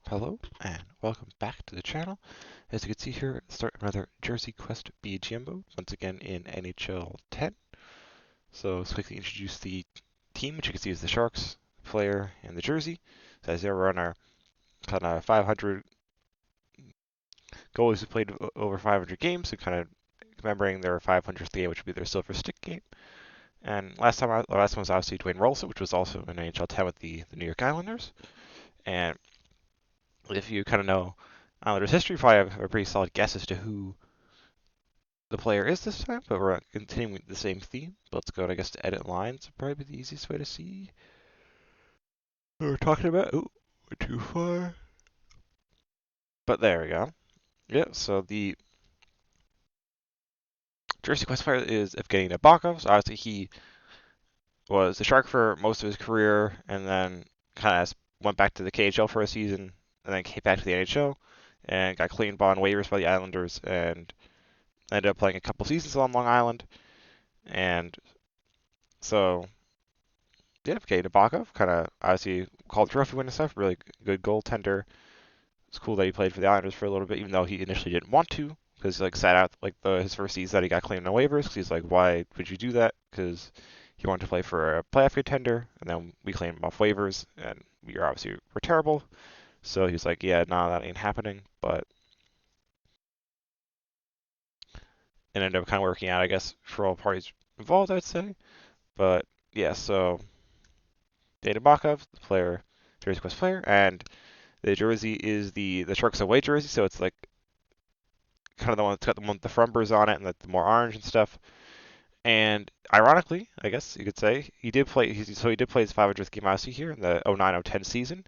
Hello and welcome back to the channel. As you can see here, start another Jersey Quest BGM mode, once again in NHL 10. So let's quickly introduce the team, which you can see is the Sharks, the player, and the jersey. So as we're on our kind of 500 goalies who played over 500 games, so kind of remembering their 500th game, which would be their silver stick game. And last one was obviously Dwayne Rolsa, which was also in NHL 10 with the New York Islanders. And if you kind of know Islanders history, you probably have a pretty solid guess as to who the player is this time, but we're continuing with the same theme. But let's go, I guess, to edit lines. Would probably be the easiest way to see what we're talking about. Oh, we're too far. But there we go. Yeah, so the Jersey Quest player is Evgeni Nabokov. So obviously he was the Shark for most of his career, and then kind of went back to the KHL for a season, and then came back to the NHL, and got cleaned on waivers by the Islanders, and ended up playing a couple seasons on Long Island. And so yeah, okay, Nabokov, kind of obviously called trophy win and stuff. Really good goaltender. It's cool that he played for the Islanders for a little bit, even though he initially didn't want to, because he sat out his first season that he got claimed on waivers. Because he's like, why would you do that? Because he wanted to play for a playoff contender, and then we claimed him off waivers, and we're terrible. So he's like, yeah, nah, that ain't happening. But it ended up kind of working out, I guess, for all parties involved, I'd say. But yeah, so Dana Nabokov, the player, Jersey Quest player, and the jersey is the Sharks away jersey, so it's like kind of the one that's got the one with the Frumbers on it and the more orange and stuff. And ironically, I guess you could say, he did play. So he did play his 500th game obviously here in the 09-010 season,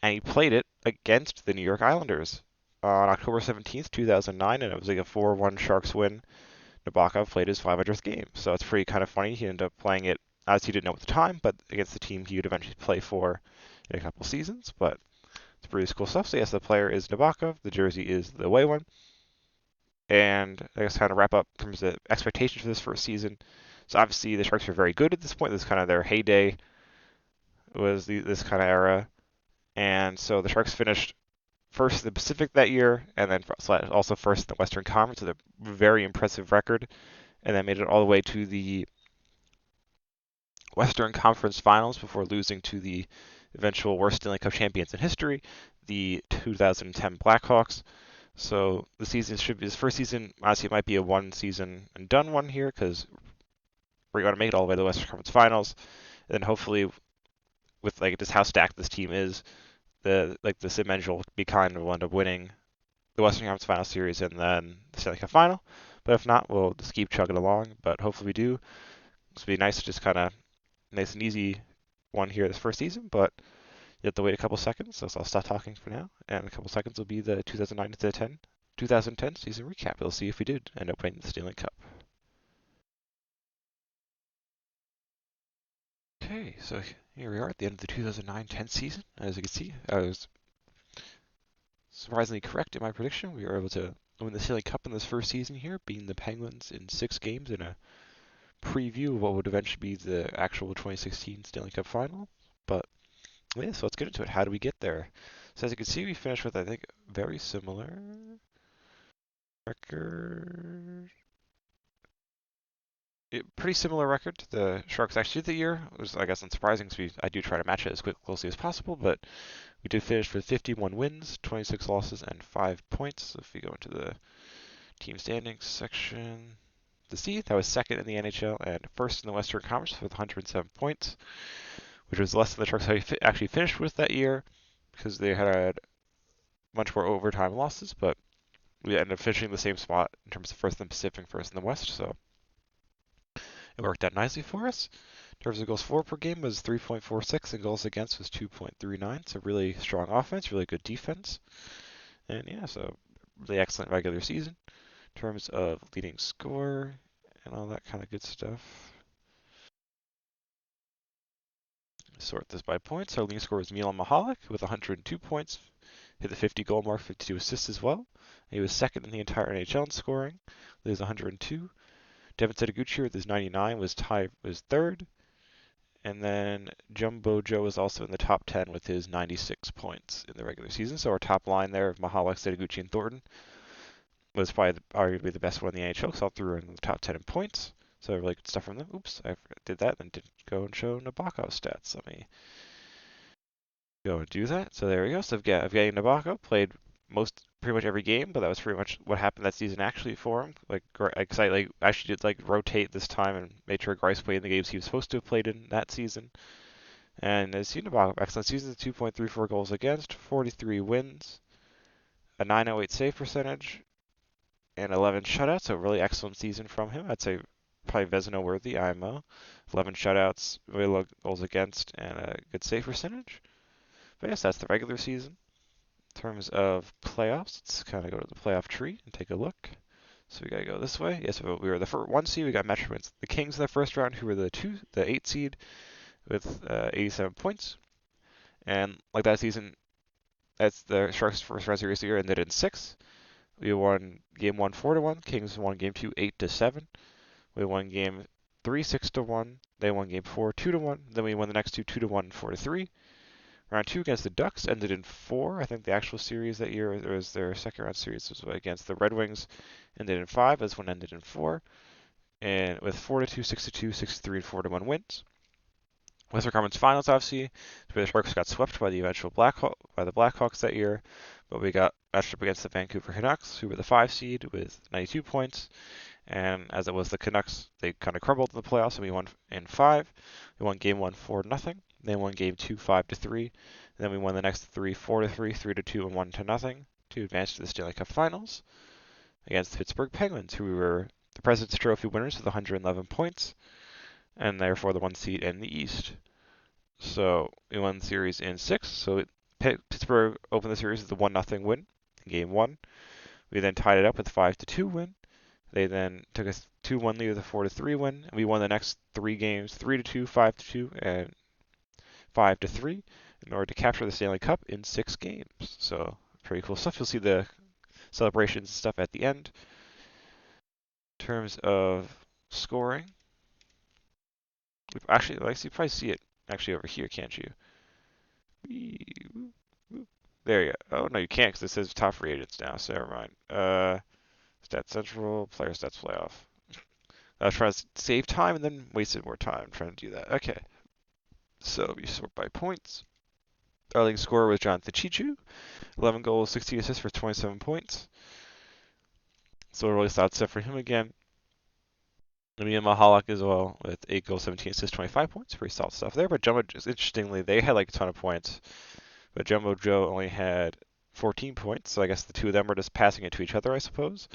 and he played it against the New York Islanders on October 17th, 2009, and it was like a 4-1 Sharks win. Nabokov played his 500th game, so it's pretty kind of funny. He ended up playing it, as he didn't know at the time, but against the team he would eventually play for in a couple seasons. But it's pretty cool stuff. So yes, the player is Nabokov. The jersey is the away one. And I guess kind of wrap up in terms of expectations for this first season. So obviously the Sharks are very good at this point. This is kind of their heyday. Was this kind of era, and so the Sharks finished first in the Pacific that year, and then also first in the Western Conference with a very impressive record, and then made it all the way to the Western Conference Finals before losing to the eventual worst Stanley Cup champions in history, the 2010 Blackhawks. So the season should be his first season. Honestly, it might be a one season and done one here because we're going to make it all the way to the Western Conference Finals, and then hopefully with like just how stacked this team is, the Sim Engine will be kind of will end up winning the Western Conference Final Series and then the Stanley Cup Final. But if not, we'll just keep chugging along. But hopefully we do. This will be nice, just kind of nice and easy one here this first season. But you have to wait a couple seconds, so I'll stop talking for now. And in a couple seconds will be the 2010 season recap. We'll see if we did end up winning the Stanley Cup. Okay, so here we are at the end of the 2009-10 season. As you can see, I was surprisingly correct in my prediction. We were able to win the Stanley Cup in this first season here, beating the Penguins in 6 games in a preview of what would eventually be the actual 2016 Stanley Cup final. But yeah, so let's get into it. How do we get there? So as you can see, we finished with, I think, very similar record. Pretty similar record to the Sharks actually did the year. It was, I guess, unsurprising because I do try to match it as closely as possible, but we did finish with 51 wins, 26 losses, and 5 points. So if we go into the team standings section, to see that was second in the NHL and first in the Western Conference with 107 points, which was less than the Sharks actually finished with that year because they had much more overtime losses, but we ended up finishing the same spot in terms of first in the Pacific, first in the West, so it worked out nicely for us. In terms of goals for per game was 3.46 and goals against was 2.39. So really strong offense, really good defense. And yeah, so really excellent regular season. In terms of leading score and all that kind of good stuff. Sort this by points. Our leading scorer was Milan Mahalik with 102 points. Hit the 50 goal mark, 52 assists as well. He was second in the entire NHL in scoring. He was 102. Devin Setoguchi with his 99 was third. And then Jumbo Joe was also in the top 10 with his 96 points in the regular season. So our top line there of Mahalik, Setaguchi, and Thornton was probably arguably the best one in the NHL. So all three were in the top 10 in points. So really good stuff from them. Oops, I did that and didn't go and show Nabokov stats. Let me go and do that. So there we go. So Evgeni Nabokov played pretty much every game, but that was pretty much what happened that season actually for him. Like, I actually did like rotate this time and made sure Grice played in the games he was supposed to have played in that season. And as you know, Nabokov, excellent season, 2.34 goals against, 43 wins, a 908 save percentage, and 11 shutouts. So really excellent season from him. I'd say probably Vezina worthy, IMO. 11 shutouts, really low goals against, and a good save percentage. But yes, that's the regular season. In terms of playoffs, let's kind of go to the playoff tree and take a look. So we got to go this way. Yes, we were the first one seed. We got matched against the Kings in the first round, who were the 8 seed with 87 points. And like that season, that's the Sharks' first round series of the year ended in 6. We won game 1 4-1. Kings won game 2 8-7. We won game 3 6-1. They won game 4 2-1. Then we won the next two 2-1 4-3. Round 2 against the Ducks ended in 4. I think the actual series that year was their second round series was against the Red Wings, ended in 5. This one ended in 4. And with 4-2, 6-2, 6-3, and 4-1 wins. Western Conference Finals, obviously, where the Sharks got swept by the Blackhawks that year, but we got matched up against the Vancouver Canucks, who were the 5 seed with 92 points. And as it was the Canucks, they kind of crumbled in the playoffs, and we won in 5. We won game 1 4-0. Then won game 2 5-3. And then we won the next 3 4-3, 3-2, and 1-0 to advance to the Stanley Cup Finals against the Pittsburgh Penguins, who were the President's Trophy winners with 111 points, and therefore the 1 seed in the East. So we won the series in 6. So Pittsburgh opened the series with a 1-0 win in game 1. We then tied it up with a 5-2 win. They then took a 2-1 lead with a 4-3 win. And we won the next 3 games 3-2, 5-2, and 5-3 in order to capture the Stanley Cup in 6 games. So pretty cool stuff. You'll see the celebrations and stuff at the end. In terms of scoring, actually, you probably see it actually over here, can't you? There you go. Oh no, you can't because it says top free agents now. So never mind. Stats Central, Player Stats Playoff. I was trying to save time and then wasted more time trying to do that. Okay. So we sort by points. Our leading scorer was Jonathan Chichu, 11 goals, 16 assists for 27 points. So a really solid stuff for him again. And Mahalik as well with 8 goals, 17 assists, 25 points. Pretty solid stuff there. But Jumbo, interestingly, they had like a ton of points. But Jumbo Joe only had 14 points. So I guess the two of them were just passing it to each other, I suppose.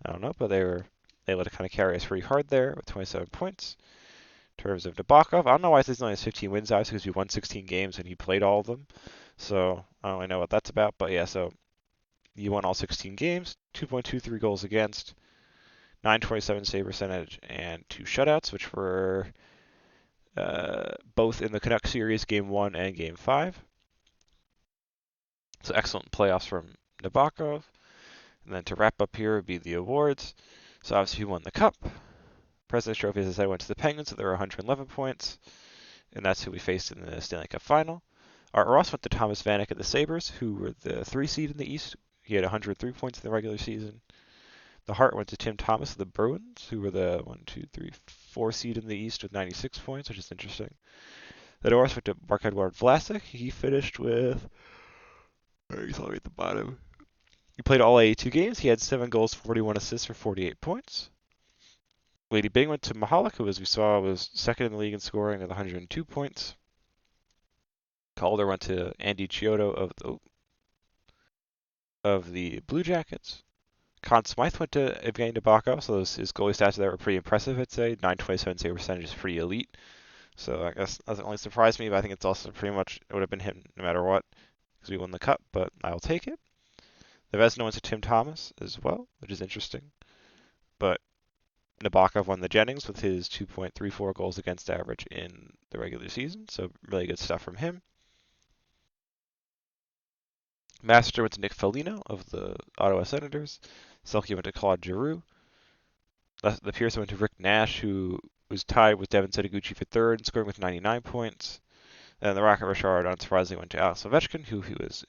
I don't know, but they were able to kind of carry us pretty hard there with 27 points. In terms of Nabokov, I don't know why he's only has 15 wins, obviously, because we won 16 games and he played all of them. So I don't really know what that's about. But yeah, so you won all 16 games, 2.23 goals against, 927 save percentage, and 2 shutouts, which were both in the Canucks series, Game 1 and Game 5. So excellent playoffs from Nabokov. And then to wrap up here would be the awards. So obviously he won the Cup. President's Trophy, as I said, went to the Penguins, so there were 111 points. And that's who we faced in the Stanley Cup Final. Art Ross went to Thomas Vanek at the Sabres, who were the 3 seed in the East. He had 103 points in the regular season. The Hart went to Tim Thomas of the Bruins, who were the 4 seed in the East with 96 points, which is interesting. The Norris went to Marc-Edouard Vlasic. He finished with, he's all the way at the bottom. He played all 82 games. He had 7 goals, 41 assists for 48 points. Lady Bing went to Mahalik, who, as we saw, was second in the league in scoring with 102 points. Calder went to Andy Chiodo of the Blue Jackets. Conn Smythe went to Evgeni Nabokov, so his goalie stats there were pretty impressive, I'd say. 927 save percentage is pretty elite. So I guess that doesn't really surprise me, but I think it's also pretty much, it would have been him no matter what, because we won the Cup, but I'll take it. The Vezina went to Tim Thomas as well, which is interesting. But Nabokov won the Jennings with his 2.34 goals against average in the regular season, so really good stuff from him. Master went to Nick Foligno of the Ottawa Senators. Selke went to Claude Giroux. The Pearson went to Rick Nash, who who's tied with Devin Setoguchi for third, scoring with 99 points. And the Rocket Richard, unsurprisingly, went to Alex Ovechkin, who he was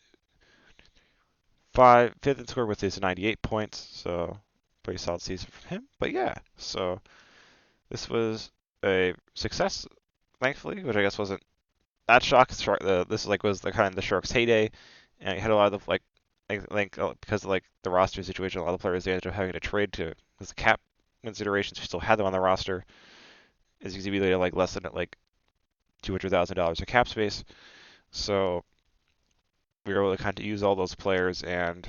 fifth in scoring with his 98 points. So pretty solid season from him. But yeah, so this was a success, thankfully, which I guess wasn't that shock. This was the kind of the Sharks' heyday, and it had a lot of I think because of the roster situation, a lot of players they ended up having to trade to because the cap considerations. We still had them on the roster. Is going to be less than $200,000 of cap space. So we were able to kind of use all those players and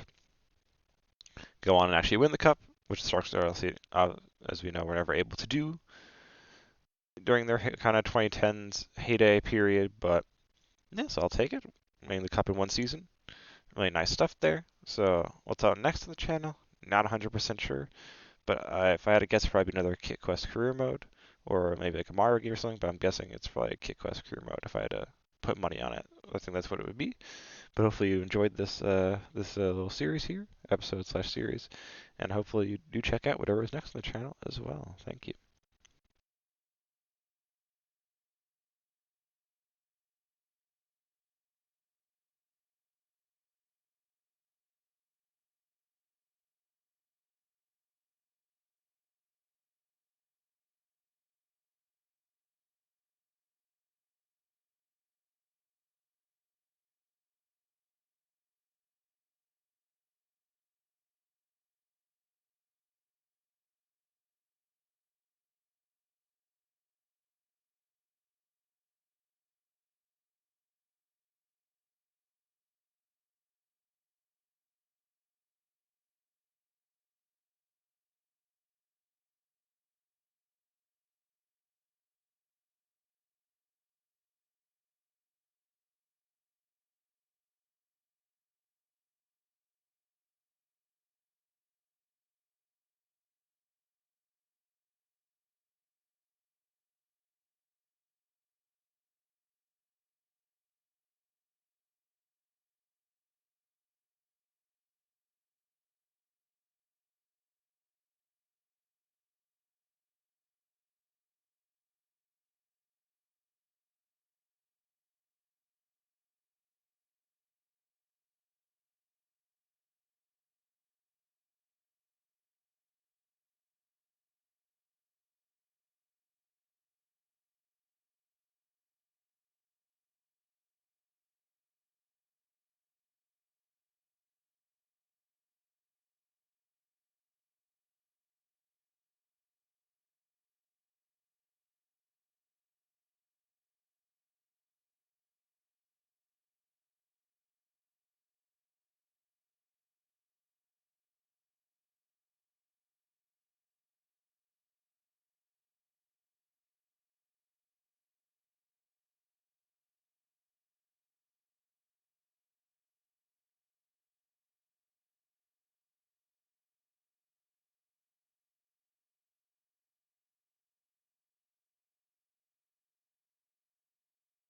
go on and actually win the cup, which the Sharks are, as we know, were never able to do during their kind of 2010s heyday period. But yeah, so I'll take it. Winning the cup in one season. Really nice stuff there. So what's out next on the channel? Not 100% sure. But if I had to guess, probably another Kit Quest career mode, or maybe like a Mario game or something. But I'm guessing it's probably a Kit Quest career mode if I had to put money on it. I think that's what it would be. But hopefully you enjoyed this little series here, episode/series, and hopefully you do check out whatever is next on the channel as well. Thank you.